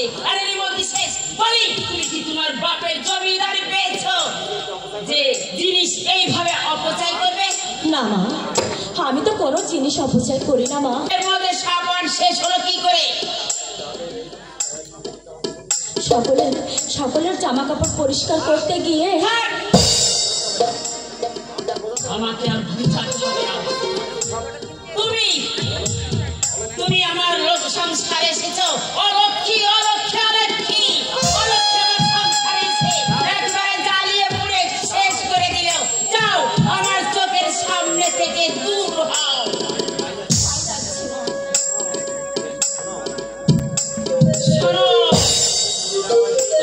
হচ্ছে। আরে রিমতি শেষ বলি, তুমি কি তোমার বাপের জমিদারি পেয়েছো যে জিনিস এইভাবে অপচয় করবে? না মা, আমি তো কোনো জিনিস অপচয় করি না মা। এর মধ্যে সাবান শেষ হলো কি করে? সকলের জামা কাপড় পরিষ্কার করতে গিয়ে। আমাকে আর বুঝাতে হবে না। তুমি আমার লোক সংস্কারে এসেছো। অলক্ষী অলক্ষী অলক্ষী অলক্ষী আমার সংস্কারে এসে একবারে জ্বালিয়ে পুড়ে শেষ করে দিল। যাও আমার চোখের সামনে থেকে দূর হও। শোনো,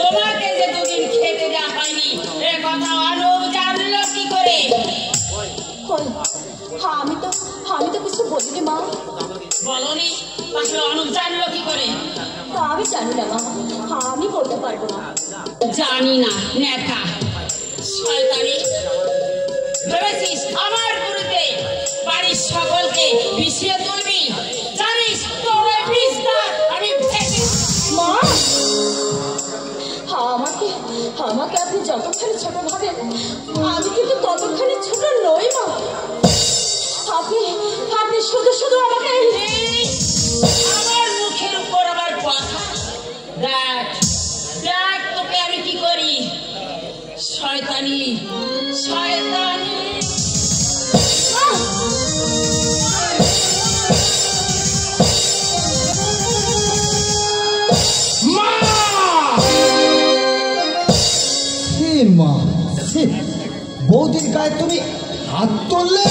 তোমাকে যে দুদিন খেতে দেওয়া হয়নি এ কথা অনুপ জানলো কি করে? আমি তো কিছু বলিনি মা। বলনি? তাহলে অনুপ জানলো কি করে? তা আমি জানি না মা, আমি বলতে পারবো না। জানি না নেকা শয়তানি ভেবেছিস আমার বিরুদ্ধে বাড়ির সকলকে বিষিয়ে তুলবি? জানিস তোর পিস্তা আমি ভেঙে। মা, আমাকে আপনি যতখানি ছোট ভাবেন আমি কিন্তু ততখানি ছোট নই মা। আপনি শুধু শুধু আমাকে আমার মুখের উপর আমার কথা। দেখ তোকে আমি কি করি। শয়তানি শয়তানি। মা, বৌদির গায়ে তুমি হাত তুললে?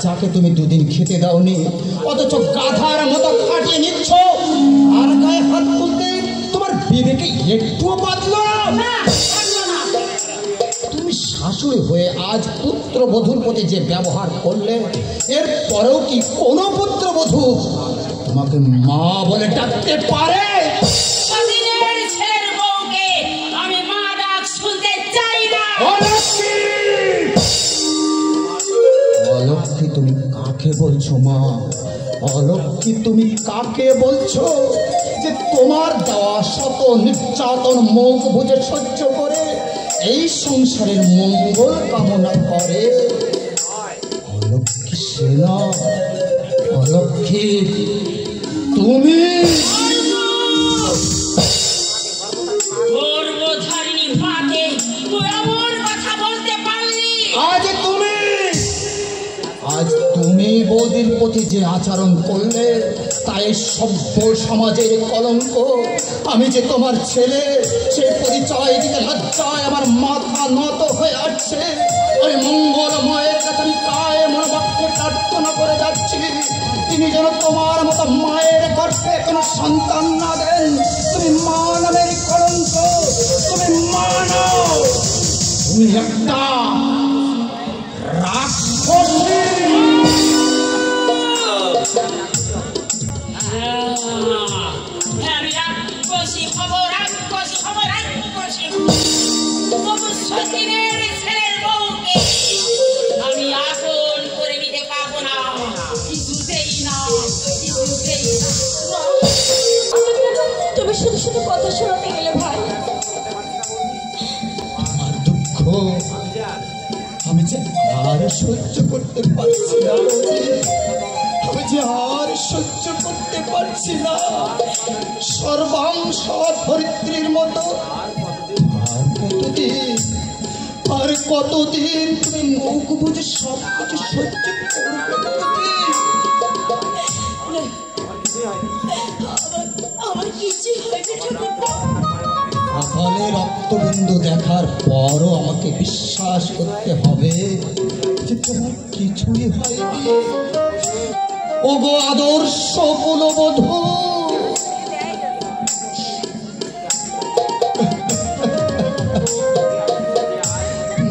যাকে তুমি দুদিন খেতে দাওনি অথচ গাধার মতো খাটিয়ে নিচ্ছ, আর গায়ে হাত তুলতে তোমার বিবেকে একটুও বাঁধলো না? তুমি শাশুড়ি হয়ে আজ পুত্রবধূর প্রতি যে ব্যবহার করলে, এর পরেও কি কোনো পুত্রবধূ তোমাকে মা বলে ডাকতে পারে? অলক্ষী তুমি কাকে বলছো মা? অলক্ষী তুমি কাকে বলছো যে তোমার দেওয়া শত নির্যাতন মুখ বুঝে সহ্য করে এই সংসারের মঙ্গল কামনা করে? অলক্ষী সেনা, অলক্ষী তুমি। আজ তুমি বৌদির প্রতি যে আচরণ করলে তাই সভ্য সমাজের কলঙ্ক। আমি যে তোমার ছেলে সেই পরিচয় দিতে লজ্জায় আমার মাথা নত হয়ে আসছে। ওই মঙ্গলময়ের কাছে আমি কায়ে মনোবাক্যে প্রার্থনা করে যাচ্ছি, তিনি যেন তোমার মতো মায়ের গর্ভে কোনো সন্তান না দেন। তুমি মা নামের কলঙ্ক, তুমি মা নও, তুমি একটা রাক্ষসী। আমি আপন করে নিতে পারবো না, কিছুতেই না। তুমি শুধু শুধু কথা শোনাতে গেলে ভাই। আমার দুঃখ আমি যে আর সহ্য করতে পারছি না, আমি যে আর সহ্য করতে পারছি না। সর্বাংশ ধরিত্রীর মতো আর কতদিন তুমি মুখ বুঝে সব কিছু সহ্য করবে? আমার কিছু হয়নি ঠাকুরপো। সকালে রক্তবিন্দু দেখার পরও আমাকে বিশ্বাস করতে হবে যে তোমার কিছুই হয়নি। ওগো আদর্শ কুলবধূ,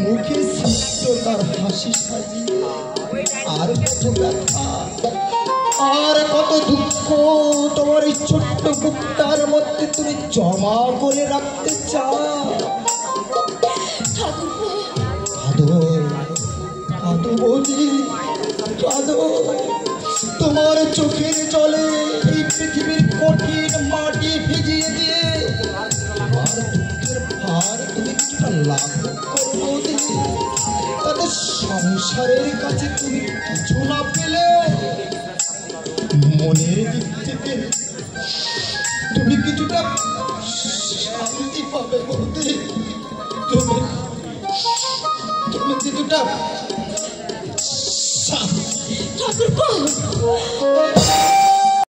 মুখে তার হাসি সাজিয়ে আর কত ব্যথা আর কত দুঃখ তোমার এই ছোট্ট বুকটার মধ্যে তুমি জমা করে রাখতে চাও। কাঁদো কাঁদো বলি, কাঁদো। তোমার চোখের জলে এই পৃথিবীর কঠিন মাটি সংসারের কাছে তুমি কিছু না পেলেও মনের দিক থেকে তুমি কিছুটা শান্তি পাবে বলতে, তুমি কিছুটা ঠাকুরপো